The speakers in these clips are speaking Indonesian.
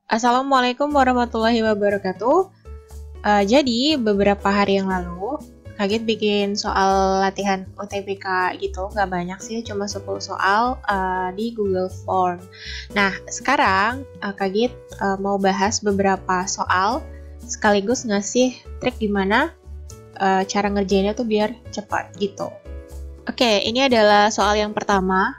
Assalamualaikum warahmatullahi wabarakatuh. Jadi beberapa hari yang lalu, Kagit bikin soal latihan UTBK gitu, nggak banyak sih, cuma 10 soal di Google Form. Nah, sekarang Kagit mau bahas beberapa soal, sekaligus ngasih trik gimana cara ngerjainnya tuh biar cepat gitu. Oke, ini adalah soal yang pertama.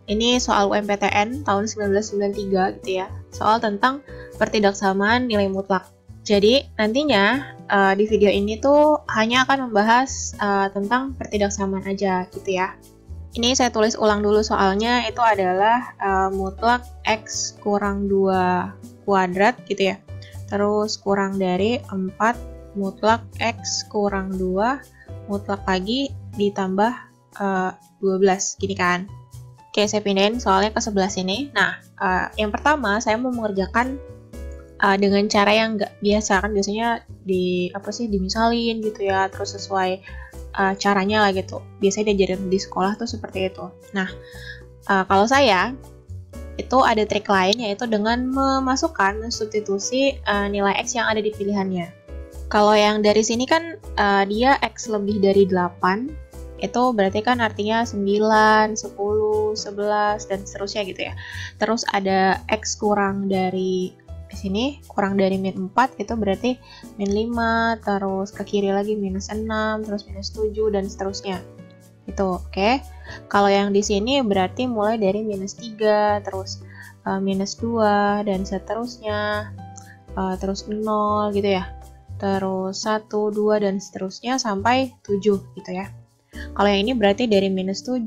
Ini soal UMPTN tahun 1993 gitu ya. Soal tentang pertidaksamaan nilai mutlak. Jadi nantinya di video ini tuh hanya akan membahas tentang pertidaksamaan aja gitu ya. Ini saya tulis ulang dulu soalnya, itu adalah mutlak X kurang 2 kuadrat gitu ya. Terus kurang dari 4 mutlak X kurang 2 mutlak lagi ditambah 12 gini kan. Oke, saya pindahin soalnya ke sebelah sini. Nah, yang pertama saya mau mengerjakan dengan cara yang nggak biasa, kan biasanya dimisalin gitu ya, terus sesuai caranya lah gitu. Biasanya diajarin di sekolah tuh seperti itu. Nah, kalau saya itu ada trik lain, yaitu dengan memasukkan substitusi nilai X yang ada di pilihannya. Kalau yang dari sini kan dia X lebih dari 8, itu berarti kan artinya 9, 10, 11, dan seterusnya gitu ya. Terus ada X kurang dari sini, kurang dari min 4, itu berarti min 5, terus ke kiri lagi minus 6, terus minus 7, dan seterusnya. Itu oke. Kalau yang di sini berarti mulai dari minus 3, terus minus 2, dan seterusnya, terus 0 gitu ya. Terus 1, 2, dan seterusnya sampai 7 gitu ya. Kalau yang ini berarti dari minus 7,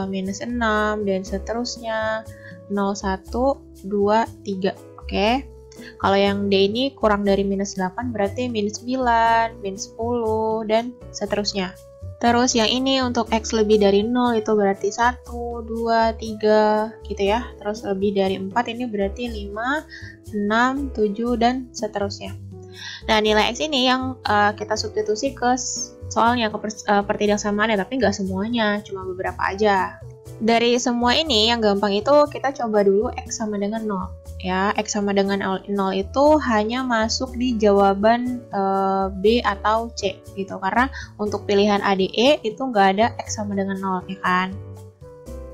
minus 6, dan seterusnya 0, 1, 2, 3. Oke. Kalau yang D ini kurang dari minus 8 berarti minus 9, minus 10, dan seterusnya. Terus yang ini untuk X lebih dari 0 itu berarti 1, 2, 3 gitu ya. Terus lebih dari 4 ini berarti 5, 6, 7, dan seterusnya. Nah, nilai X ini yang kita substitusi ke soalnya, ke pertidaksamaannya, tapi nggak semuanya, cuma beberapa aja. Dari semua ini yang gampang itu kita coba dulu X sama dengan 0. Ya, X sama dengan 0 itu hanya masuk di jawaban B atau C gitu, karena untuk pilihan A, D, E itu nggak ada X sama dengan 0 ya kan.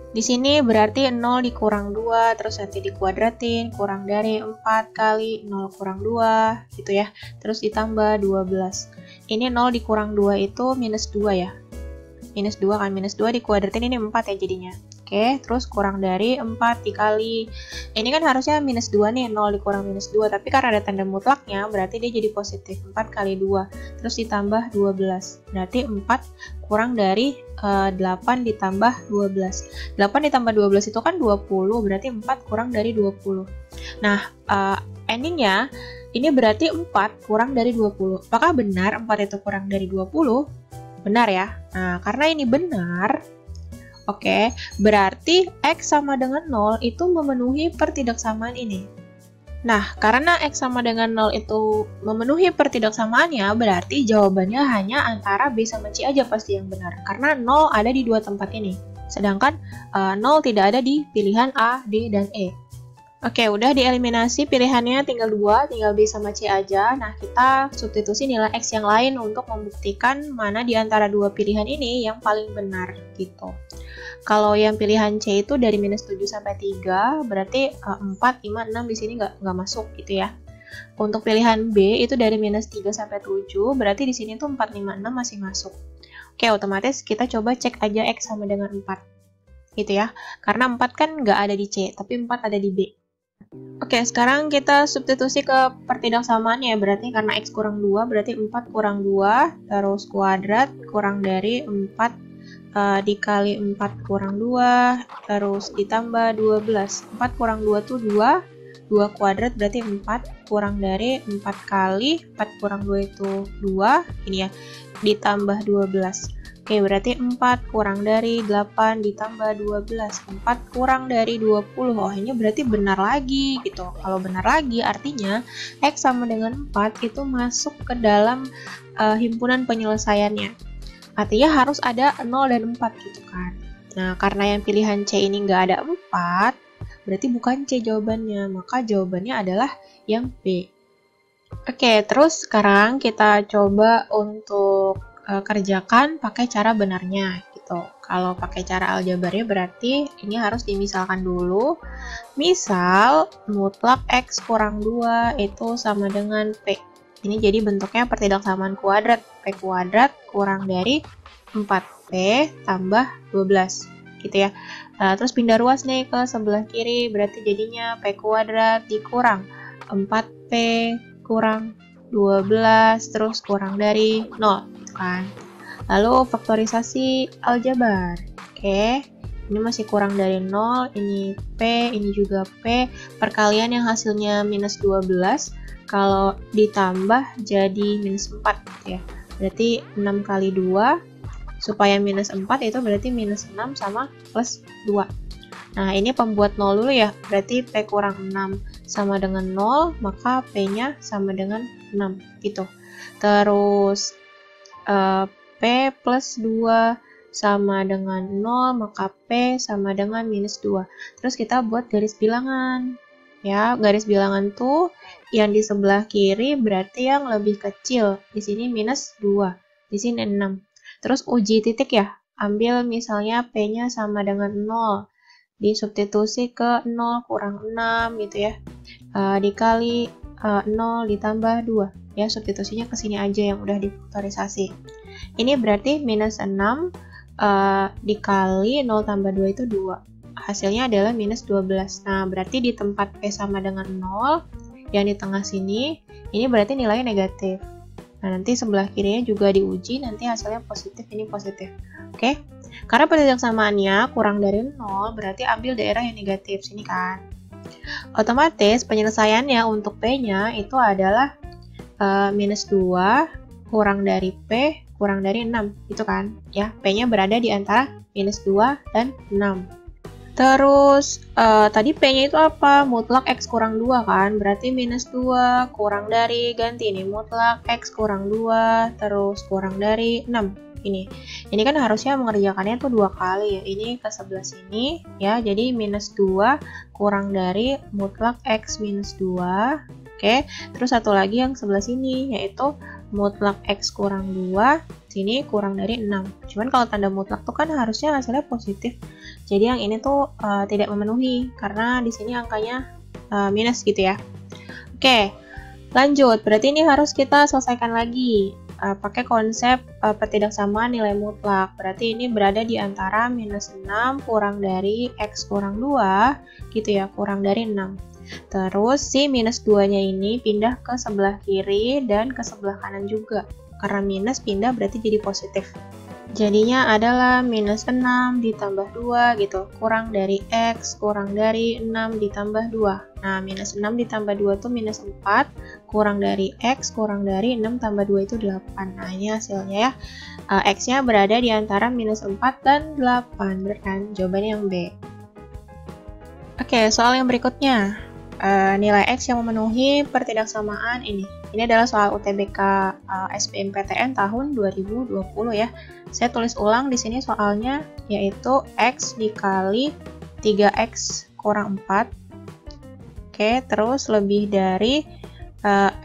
Di sini berarti 0 dikurang 2, terus nanti dikuadratin, kurang dari 4 kali 0 kurang 2, gitu ya. Terus ditambah 12. Ini 0 dikurang 2 itu minus 2 ya. Minus 2 kan, minus 2 dikuadratin ini 4 ya jadinya. Oke, terus kurang dari 4 dikali. Ini kan harusnya minus 2 nih, 0 dikurang minus 2. Tapi karena ada tanda mutlaknya, berarti dia jadi positif. 4 kali 2. Terus ditambah 12. Berarti 4 kurang dari 8 ditambah 12. 8 ditambah 12 itu kan 20. Berarti 4 kurang dari 20. Nah, endingnya, ini berarti 4 kurang dari 20. Apakah benar 4 itu kurang dari 20? Benar ya. Nah, karena ini benar, oke, berarti X sama dengan 0 itu memenuhi pertidaksamaan ini. Nah, karena X sama dengan 0 itu memenuhi pertidaksamaannya, berarti jawabannya hanya antara B sama C aja pasti yang benar. Karena 0 ada di dua tempat ini. Sedangkan 0 tidak ada di pilihan A, D, dan E. Oke, udah dieliminasi pilihannya, tinggal 2, tinggal B sama C aja. Nah, kita substitusi nilai X yang lain untuk membuktikan mana di antara dua pilihan ini yang paling benar, gitu. Kalau yang pilihan C itu dari minus 7 sampai 3, berarti 4, 5, 6 di sini nggak masuk, gitu ya. Untuk pilihan B itu dari minus 3 sampai 7, berarti di sini tuh 4, 5, 6 masih masuk. Oke, otomatis kita coba cek aja X sama dengan 4, gitu ya. Karena 4 kan nggak ada di C, tapi 4 ada di B. Oke, sekarang kita substitusi ke pertidaksamaannya, berarti karena X kurang 2, berarti 4 kurang 2, terus kuadrat, kurang dari 4 dikali 4 kurang 2, terus ditambah 12. 4 kurang 2 itu 2, 2 kuadrat berarti 4, kurang dari 4 kali, 4 kurang 2 itu 2, ini ya, ditambah 12. Oke, berarti 4 kurang dari 8 ditambah 12. 4 kurang dari 20. Oh, ini berarti benar lagi gitu. Kalau benar lagi artinya X sama dengan 4 itu masuk ke dalam himpunan penyelesaiannya. Artinya harus ada 0 dan 4 gitu kan. Nah, karena yang pilihan C ini nggak ada 4, berarti bukan C jawabannya. Maka jawabannya adalah yang B. Oke, terus sekarang kita coba untuk kerjakan pakai cara benarnya gitu. Kalau pakai cara aljabarnya berarti ini harus dimisalkan dulu. Misal mutlak X kurang 2 itu sama dengan P. Ini jadi bentuknya pertidaksamaan kuadrat. P kuadrat kurang dari 4P tambah 12 gitu ya. Terus pindah ruas nih ke sebelah kiri, berarti jadinya P kuadrat dikurang 4P kurang 12 terus kurang dari 0 gitu kan. Lalu faktorisasi aljabar. Oke, ini masih kurang dari 0, ini P, ini juga P. Perkalian yang hasilnya minus 12 kalau ditambah jadi minus 4 gitu ya. Berarti 6 kali 2 supaya minus 4 itu berarti minus 6 sama plus 2. Nah, ini pembuat 0 dulu ya, berarti P kurang 6 sama dengan 0, maka P-nya sama dengan 6, gitu. Terus, P plus 2 sama dengan 0, maka P sama dengan minus 2. Terus kita buat garis bilangan. Ya, garis bilangan tuh yang di sebelah kiri berarti yang lebih kecil. Di sini minus 2, di sini 6. Terus uji titik ya, ambil misalnya P-nya sama dengan 0. Disubstitusi ke 0 kurang 6 gitu ya, dikali 0 ditambah 2 ya, substitusinya ke sini aja yang udah difaktorisasi. Ini berarti minus 6 dikali 0 tambah 2 itu 2, hasilnya adalah minus 12. Nah, berarti di tempat P sama dengan 0 yang di tengah sini, ini berarti nilainya negatif. Nah, nanti sebelah kirinya juga diuji, nanti hasilnya positif, ini positif. Oke? Karena pertidaksamaannya kurang dari 0, berarti ambil daerah yang negatif, sini kan. Otomatis penyelesaiannya untuk P-nya itu adalah minus 2 kurang dari P kurang dari 6, gitu kan. Ya, P-nya berada di antara minus 2 dan 6. Terus, tadi P-nya itu apa? Mutlak X kurang 2 kan? Berarti minus 2 kurang dari, ganti ini, mutlak X kurang 2, terus kurang dari 6. Ini kan harusnya mengerjakannya tuh 2 kali ya. Ini ke sebelah sini ya. Jadi minus 2 kurang dari mutlak X minus 2. Oke. Terus satu lagi yang sebelah sini yaitu mutlak X kurang 2. Sini kurang dari 6. Cuman kalau tanda mutlak tuh kan harusnya hasilnya positif. Jadi yang ini tuh tidak memenuhi karena di sini angkanya minus gitu ya. Oke. Lanjut. Berarti ini harus kita selesaikan lagi. Pakai konsep pertidaksamaan nilai mutlak. Berarti ini berada di antara minus 6 kurang dari X kurang 2, gitu ya, kurang dari 6. Terus si minus 2-nya ini pindah ke sebelah kiri dan ke sebelah kanan juga. Karena minus pindah berarti jadi positif. Jadinya adalah minus 6 ditambah 2 gitu, kurang dari X, kurang dari 6 ditambah 2. Nah, minus 6 ditambah 2 itu minus 4, kurang dari X, kurang dari 6 tambah 2 itu 8. Nah, ini hasilnya ya. X-nya berada di antara minus 4 dan 8, kan? Jawabannya yang B. Oke, soal yang berikutnya. Nilai X yang memenuhi pertidaksamaan ini. Ini adalah soal UTBK SBMPTN tahun 2020 ya. Saya tulis ulang di sini soalnya, yaitu X dikali 3X kurang 4. Oke, terus lebih dari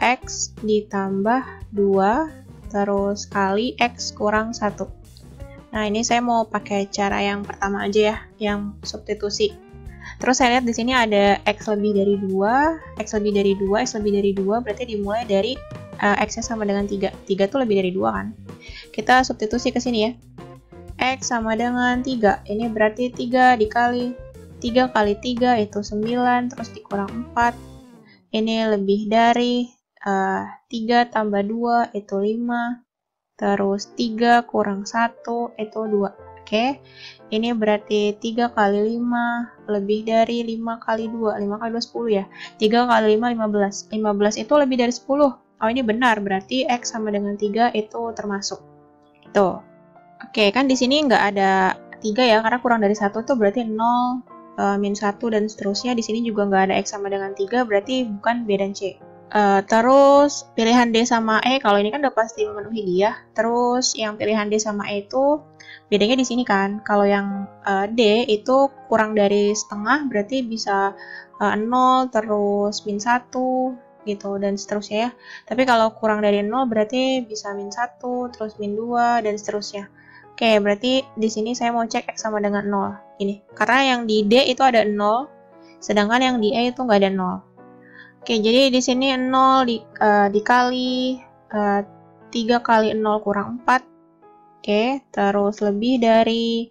X ditambah 2, terus kali X kurang 1. Nah, ini saya mau pakai cara yang pertama aja ya, yang substitusi. Terus saya lihat di sini ada X lebih dari 2, X lebih dari 2, X lebih dari 2, berarti dimulai dari X-nya sama dengan 3. 3 tuh lebih dari 2 kan? Kita substitusi ke sini ya. X sama dengan 3, ini berarti 3 dikali 3 kali 3 itu 9, terus dikurang 4. Ini lebih dari 3 tambah 2 itu 5, terus 3 kurang 1 itu 2. Oke, ini berarti 3 kali 5 lebih dari 5 kali 2. 5 kali 2, 10 ya. 3 kali 5, 15. 15 itu lebih dari 10. Oh, ini benar. Berarti X sama dengan 3 itu termasuk. Tuh. Oke, kan di sini nggak ada 3 ya, karena kurang dari 1 itu berarti 0, min 1, dan seterusnya. Di sini juga nggak ada X sama dengan 3, berarti bukan B dan C. Terus pilihan D sama E, kalau ini kan udah pasti memenuhi dia. Terus yang pilihan D sama E itu bedanya di sini kan. Kalau yang D itu kurang dari setengah berarti bisa 0, terus min 1 gitu dan seterusnya ya. Tapi kalau kurang dari 0 berarti bisa min 1, terus min 2 dan seterusnya. Oke, berarti di sini saya mau cek X sama dengan 0. Ini. Karena yang di D itu ada 0, sedangkan yang di E itu nggak ada 0. Oke, jadi di sini 0 dikali 3 kali 0 kurang 4. Oke, terus lebih dari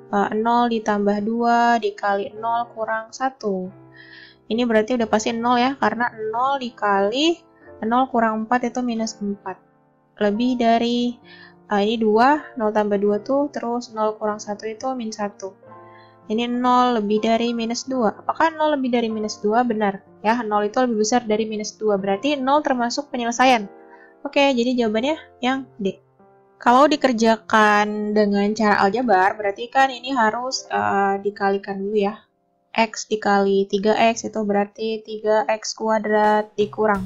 0 ditambah 2 dikali 0 kurang 1. Ini berarti udah pasti 0 ya, karena 0 dikali 0 kurang 4 itu minus 4. Lebih dari, ini 2, 0 tambah 2 tuh, terus 0 kurang 1 itu min 1. Ini 0 lebih dari minus 2. Apakah 0 lebih dari minus 2? Benar. Ya, 0 itu lebih besar dari minus 2. Berarti 0 termasuk penyelesaian. Oke, jadi jawabannya yang D. Kalau dikerjakan dengan cara aljabar, berarti kan ini harus dikalikan dulu ya. X dikali 3X itu berarti 3X kuadrat dikurang.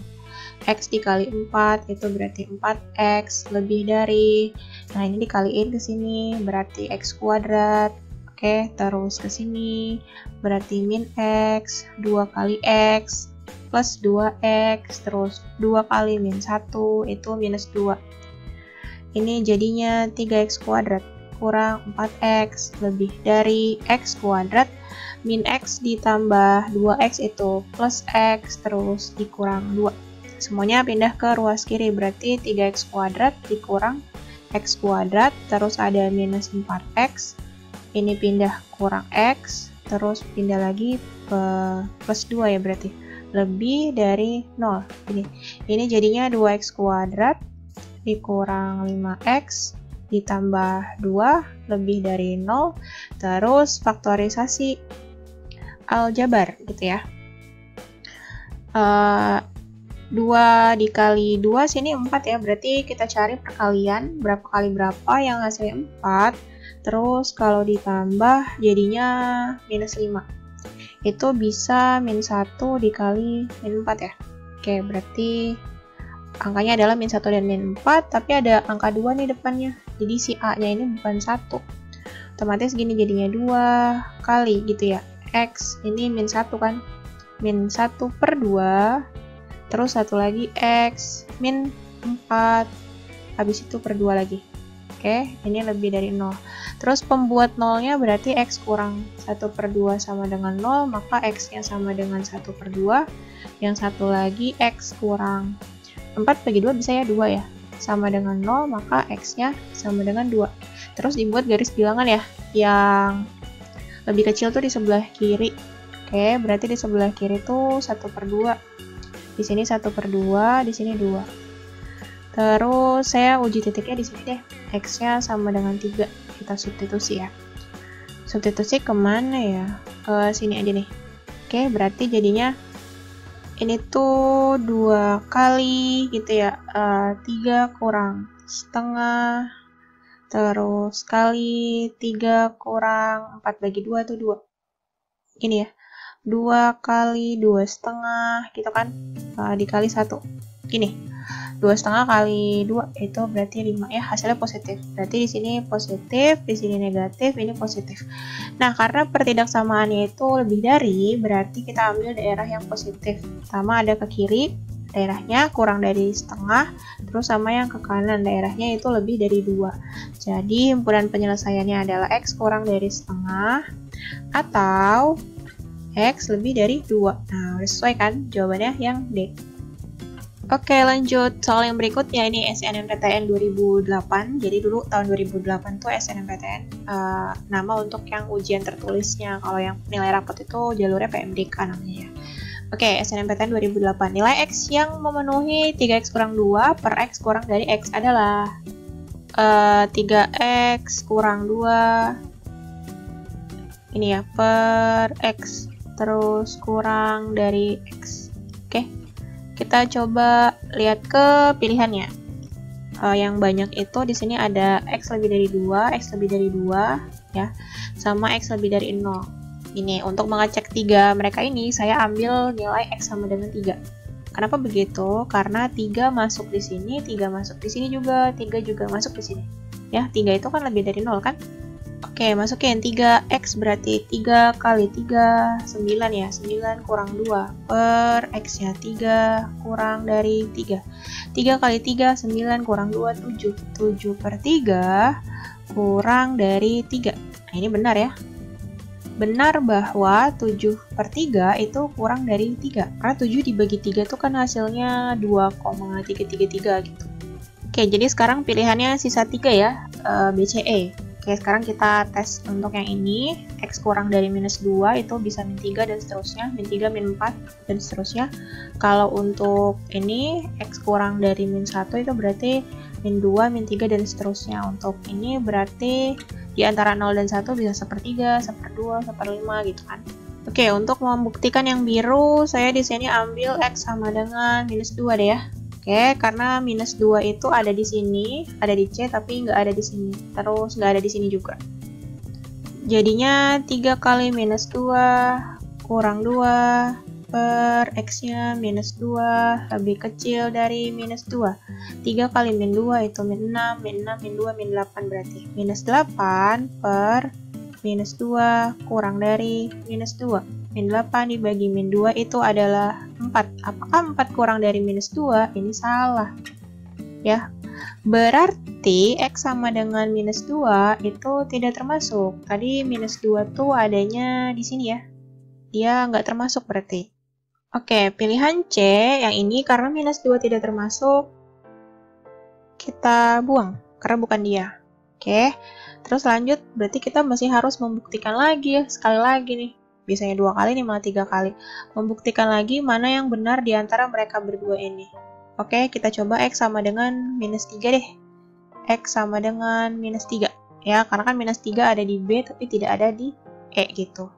X dikali 4 itu berarti 4X lebih dari. Nah, ini dikaliin ke sini berarti X kuadrat. Oke, terus ke sini berarti min X, 2 kali X, plus 2X, terus 2 kali min 1, itu minus 2. Ini jadinya 3X kuadrat, kurang 4X, lebih dari X kuadrat, min X ditambah 2X itu plus X, terus dikurang 2. Semuanya pindah ke ruas kiri, berarti 3X kuadrat dikurang X kuadrat, terus ada minus 4X, ini pindah kurang X, terus pindah lagi ke plus 2 ya berarti, lebih dari 0. Ini jadinya 2X kuadrat dikurang 5X ditambah 2 lebih dari 0, terus faktorisasi aljabar gitu ya. 2 dikali 2 sini 4 ya, berarti kita cari perkalian berapa kali berapa yang hasilnya 4. Terus kalau ditambah jadinya minus 5. Itu bisa min 1 dikali min 4 ya. Oke, berarti angkanya adalah min 1 dan min 4, tapi ada angka 2 nih depannya. Jadi si A-nya ini bukan 1. Otomatis gini jadinya 2 kali gitu ya. X ini min 1 kan. Min 1 per 2. Terus satu lagi X min 4. Habis itu per 2 lagi. Oke, ini lebih dari 0. Terus pembuat 0-nya berarti X kurang 1 per 2 sama dengan 0, maka X-nya sama dengan 1 per 2. Yang satu lagi X kurang 4 bagi 2 bisa ya 2 ya. Sama dengan 0, maka X-nya sama dengan 2. Terus dibuat garis bilangan ya. Yang lebih kecil tuh di sebelah kiri. Oke, berarti di sebelah kiri tuh 1 per 2. Di sini 1 per 2, di sini 2. Terus saya uji titiknya di sini deh. X-nya sama dengan 3. Kita substitusi ya. Substitusi kemana ya? Ke sini aja nih. Oke, berarti jadinya ini tuh 2 kali gitu ya. 3 kurang setengah. Terus kali 3 kurang 4 bagi 2 itu 2. Ini ya. 2 kali 2 setengah gitu kan. Dikali 1. Ini. 2 setengah kali 2 itu berarti 5 ya, hasilnya positif. Berarti di sini positif, di sini negatif, ini positif. Nah, karena pertidaksamaannya itu lebih dari, berarti kita ambil daerah yang positif. Pertama ada ke kiri, daerahnya kurang dari setengah, terus sama yang ke kanan, daerahnya itu lebih dari 2. Jadi, himpunan penyelesaiannya adalah X kurang dari setengah, atau X lebih dari 2. Nah, udah sesuai kan? Jawabannya yang D. Oke, lanjut soal yang berikutnya. Ini SNMPTN 2008. Jadi dulu tahun 2008 tuh SNMPTN nama untuk yang ujian tertulisnya. Kalau yang nilai rapot itu jalurnya PMDK namanya ya. Oke, SNMPTN 2008. Nilai X yang memenuhi 3X kurang 2 per X kurang dari X adalah 3X kurang 2 ini ya, per X terus kurang dari X. Oke. Kita coba lihat ke pilihannya. Yang banyak itu di sini ada X lebih dari 2, X lebih dari 2 ya, sama X lebih dari 0. Ini untuk mengecek 3 mereka ini saya ambil nilai X sama dengan 3. Kenapa begitu? Karena 3 masuk di sini, 3 masuk di sini juga, 3 juga masuk di sini. Ya, 3 itu kan lebih dari 0 kan? Oke, masukin 3x berarti 3 kali 3, 9 ya. 9 kurang 2 per x ya. 3 kurang dari 3. 3 kali 3, 9 kurang 2, 7. 7 per 3 kurang dari 3. Nah, ini benar ya. Benar bahwa 7 per 3 itu kurang dari 3. Karena 7 dibagi 3 itu kan hasilnya 2,333 gitu. Oke, jadi sekarang pilihannya sisa 3 ya, BCE. Oke, sekarang kita tes untuk yang ini. X kurang dari minus 2 itu bisa min 3 dan seterusnya. Min 3, min 4 dan seterusnya. Kalau untuk ini, X kurang dari min 1 itu berarti min 2, min 3 dan seterusnya. Untuk ini berarti di antara 0 dan 1 bisa 1/3, 1/2, 1/5 gitu kan. Oke, untuk membuktikan yang biru, saya di sini ambil X sama dengan minus 2 deh ya. Oke, karena minus 2 itu ada di sini, ada di C tapi nggak ada di sini. Terus nggak ada di sini juga. Jadinya 3 kali minus 2 kurang 2 per X-nya minus 2 lebih kecil dari minus 2. 3 kali min 2 itu min 6, min 6, min 2, min 8 berarti. Minus 8 per minus 2 kurang dari minus 2. Min 8 dibagi min 2 itu adalah 4. Apakah 4 kurang dari minus 2? Ini salah. Ya. Berarti X sama dengan minus 2 itu tidak termasuk. Tadi minus 2 tuh adanya di sini ya. Dia nggak termasuk berarti. Oke, pilihan C yang ini karena minus 2 tidak termasuk, kita buang karena bukan dia. Oke, terus lanjut berarti kita masih harus membuktikan lagi ya, sekali lagi nih. Biasanya 2 kali nih malah 3 kali. Membuktikan lagi mana yang benar di antara mereka berdua ini. Oke, kita coba X sama dengan minus 3 deh. X sama dengan minus 3. Ya, karena kan minus 3 ada di B tapi tidak ada di E gitu.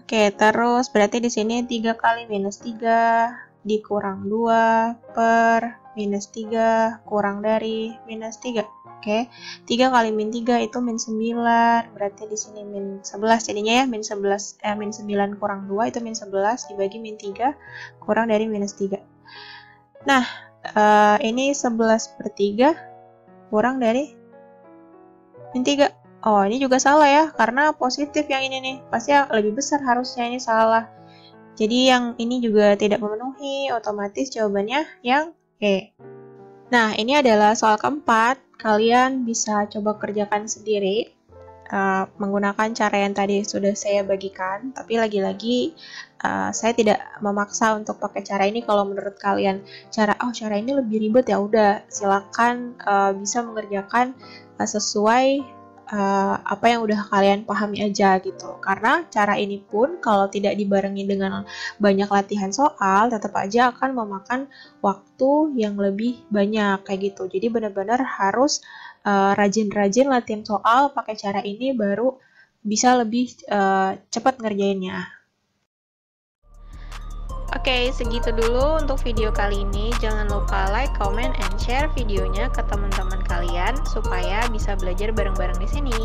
Oke, terus berarti di sini 3 kali minus 3 dikurang 2 per minus 3 kurang dari minus 3. Oke, 3 kali min 3 itu min 9, berarti di sini min 11 jadinya ya, min 9 kurang 2 itu min 11 dibagi min 3 kurang dari minus 3. Nah, ini 11/3 kurang dari min 3. Oh, ini juga salah ya, karena positif yang ini nih. Pasti yang lebih besar harusnya, ini salah. Jadi yang ini juga tidak memenuhi, otomatis jawabannya yang E. Nah, ini adalah soal keempat. Kalian bisa coba kerjakan sendiri menggunakan cara yang tadi sudah saya bagikan. Tapi lagi-lagi saya tidak memaksa untuk pakai cara ini. Kalau menurut kalian cara ini lebih ribet, ya udah silakan bisa mengerjakan sesuai apa yang udah kalian pahami aja gitu. Karena cara ini pun kalau tidak dibarengi dengan banyak latihan soal, tetap aja akan memakan waktu yang lebih banyak kayak gitu. Jadi benar-benar harus rajin-rajin latihan soal pakai cara ini baru bisa lebih cepat ngerjainnya. Oke, segitu dulu untuk video kali ini. Jangan lupa like, comment, and share videonya ke teman-teman kalian supaya bisa belajar bareng-bareng di sini.